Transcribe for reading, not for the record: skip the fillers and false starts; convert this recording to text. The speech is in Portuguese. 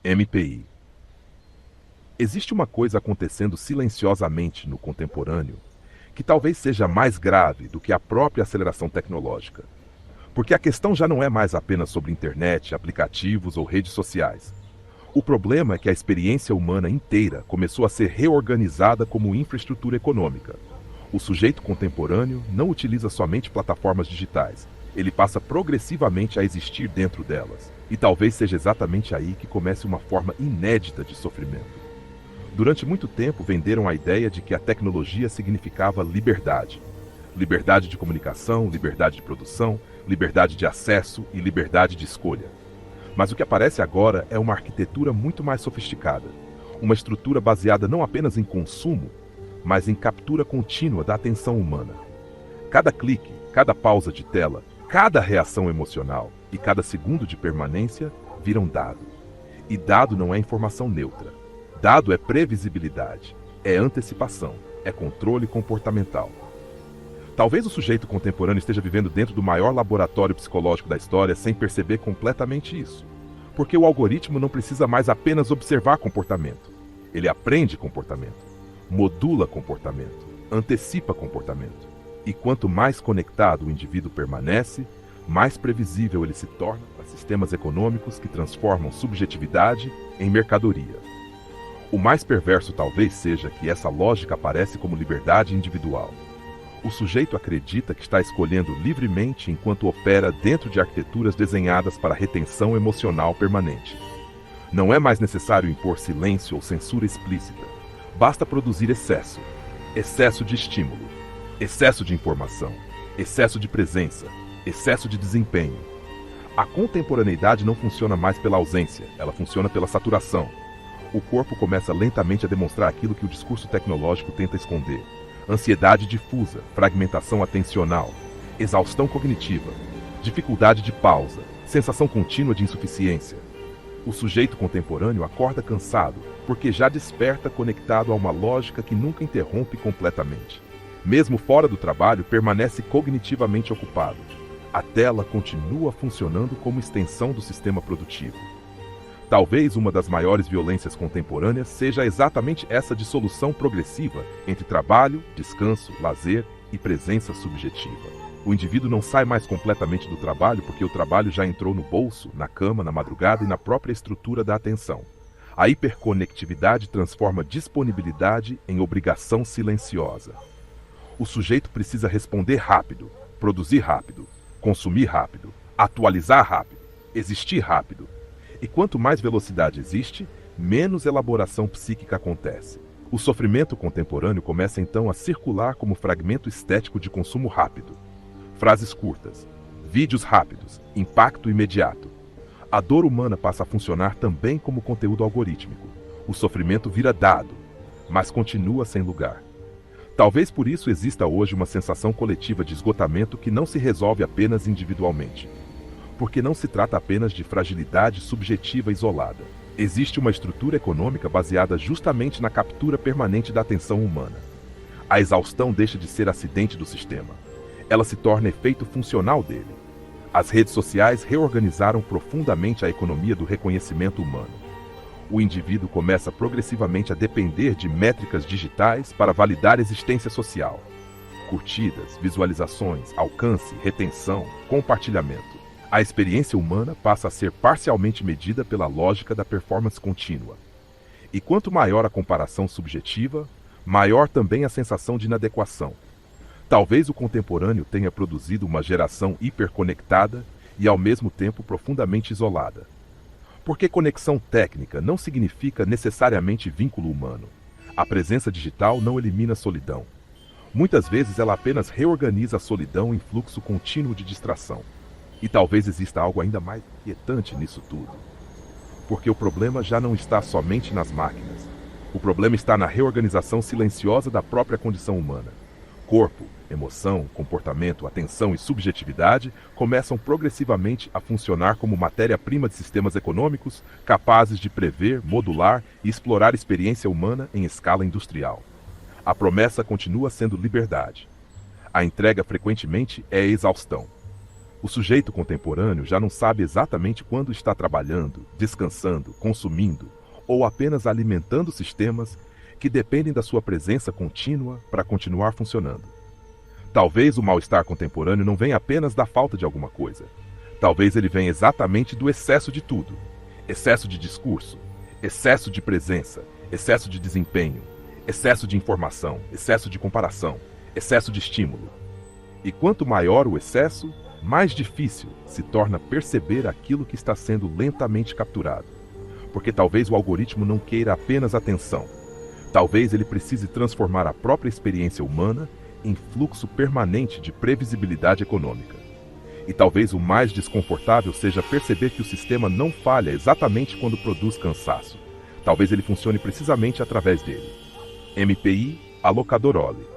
MPI. Existe uma coisa acontecendo silenciosamente no contemporâneo que talvez seja mais grave do que a própria aceleração tecnológica. Porque a questão já não é mais apenas sobre internet, aplicativos ou redes sociais. O problema é que a experiência humana inteira começou a ser reorganizada como infraestrutura econômica. O sujeito contemporâneo não utiliza somente plataformas digitais, ele passa progressivamente a existir dentro delas. E talvez seja exatamente aí que comece uma forma inédita de sofrimento. Durante muito tempo venderam a ideia de que a tecnologia significava liberdade. Liberdade de comunicação, liberdade de produção, liberdade de acesso e liberdade de escolha. Mas o que aparece agora é uma arquitetura muito mais sofisticada. Uma estrutura baseada não apenas em consumo, mas em captura contínua da atenção humana. Cada clique, cada pausa de tela, cada reação emocional e cada segundo de permanência viram dado. E dado não é informação neutra. Dado é previsibilidade, é antecipação, é controle comportamental. Talvez o sujeito contemporâneo esteja vivendo dentro do maior laboratório psicológico da história sem perceber completamente isso. Porque o algoritmo não precisa mais apenas observar comportamento. Ele aprende comportamento, modula comportamento, antecipa comportamento. E quanto mais conectado o indivíduo permanece, mais previsível ele se torna para sistemas econômicos que transformam subjetividade em mercadoria. O mais perverso talvez seja que essa lógica aparece como liberdade individual. O sujeito acredita que está escolhendo livremente enquanto opera dentro de arquiteturas desenhadas para retenção emocional permanente. Não é mais necessário impor silêncio ou censura explícita. Basta produzir excesso. Excesso de estímulo, excesso de informação, excesso de presença, excesso de desempenho. A contemporaneidade não funciona mais pela ausência, ela funciona pela saturação. O corpo começa lentamente a demonstrar aquilo que o discurso tecnológico tenta esconder. Ansiedade difusa, fragmentação atencional, exaustão cognitiva, dificuldade de pausa, sensação contínua de insuficiência. O sujeito contemporâneo acorda cansado, porque já desperta conectado a uma lógica que nunca interrompe completamente. Mesmo fora do trabalho, permanece cognitivamente ocupado. A tela continua funcionando como extensão do sistema produtivo. Talvez uma das maiores violências contemporâneas seja exatamente essa dissolução progressiva entre trabalho, descanso, lazer e presença subjetiva. O indivíduo não sai mais completamente do trabalho porque o trabalho já entrou no bolso, na cama, na madrugada e na própria estrutura da atenção. A hiperconectividade transforma disponibilidade em obrigação silenciosa. O sujeito precisa responder rápido, produzir rápido, consumir rápido, atualizar rápido, existir rápido. E quanto mais velocidade existe, menos elaboração psíquica acontece. O sofrimento contemporâneo começa então a circular como fragmento estético de consumo rápido. Frases curtas, vídeos rápidos, impacto imediato. A dor humana passa a funcionar também como conteúdo algorítmico. O sofrimento vira dado, mas continua sem lugar. Talvez por isso exista hoje uma sensação coletiva de esgotamento que não se resolve apenas individualmente. Porque não se trata apenas de fragilidade subjetiva isolada. Existe uma estrutura econômica baseada justamente na captura permanente da atenção humana. A exaustão deixa de ser acidente do sistema. Ela se torna efeito funcional dele. As redes sociais reorganizaram profundamente a economia do reconhecimento humano. O indivíduo começa progressivamente a depender de métricas digitais para validar existência social. Curtidas, visualizações, alcance, retenção, compartilhamento. A experiência humana passa a ser parcialmente medida pela lógica da performance contínua. E quanto maior a comparação subjetiva, maior também a sensação de inadequação. Talvez o contemporâneo tenha produzido uma geração hiperconectada e ao mesmo tempo profundamente isolada. Porque conexão técnica não significa necessariamente vínculo humano. A presença digital não elimina a solidão. Muitas vezes ela apenas reorganiza a solidão em fluxo contínuo de distração. E talvez exista algo ainda mais inquietante nisso tudo. Porque o problema já não está somente nas máquinas. O problema está na reorganização silenciosa da própria condição humana. Corpo, emoção, comportamento, atenção e subjetividade começam progressivamente a funcionar como matéria-prima de sistemas econômicos capazes de prever, modular e explorar a experiência humana em escala industrial. A promessa continua sendo liberdade. A entrega frequentemente é exaustão. O sujeito contemporâneo já não sabe exatamente quando está trabalhando, descansando, consumindo ou apenas alimentando sistemas que dependem da sua presença contínua para continuar funcionando. Talvez o mal-estar contemporâneo não venha apenas da falta de alguma coisa. Talvez ele venha exatamente do excesso de tudo. Excesso de discurso, excesso de presença, excesso de desempenho, excesso de informação, excesso de comparação, excesso de estímulo. E quanto maior o excesso, mais difícil se torna perceber aquilo que está sendo lentamente capturado. Porque talvez o algoritmo não queira apenas atenção. Talvez ele precise transformar a própria experiência humana em fluxo permanente de previsibilidade econômica. E talvez o mais desconfortável seja perceber que o sistema não falha exatamente quando produz cansaço. Talvez ele funcione precisamente através dele. MPI Alocadoroli.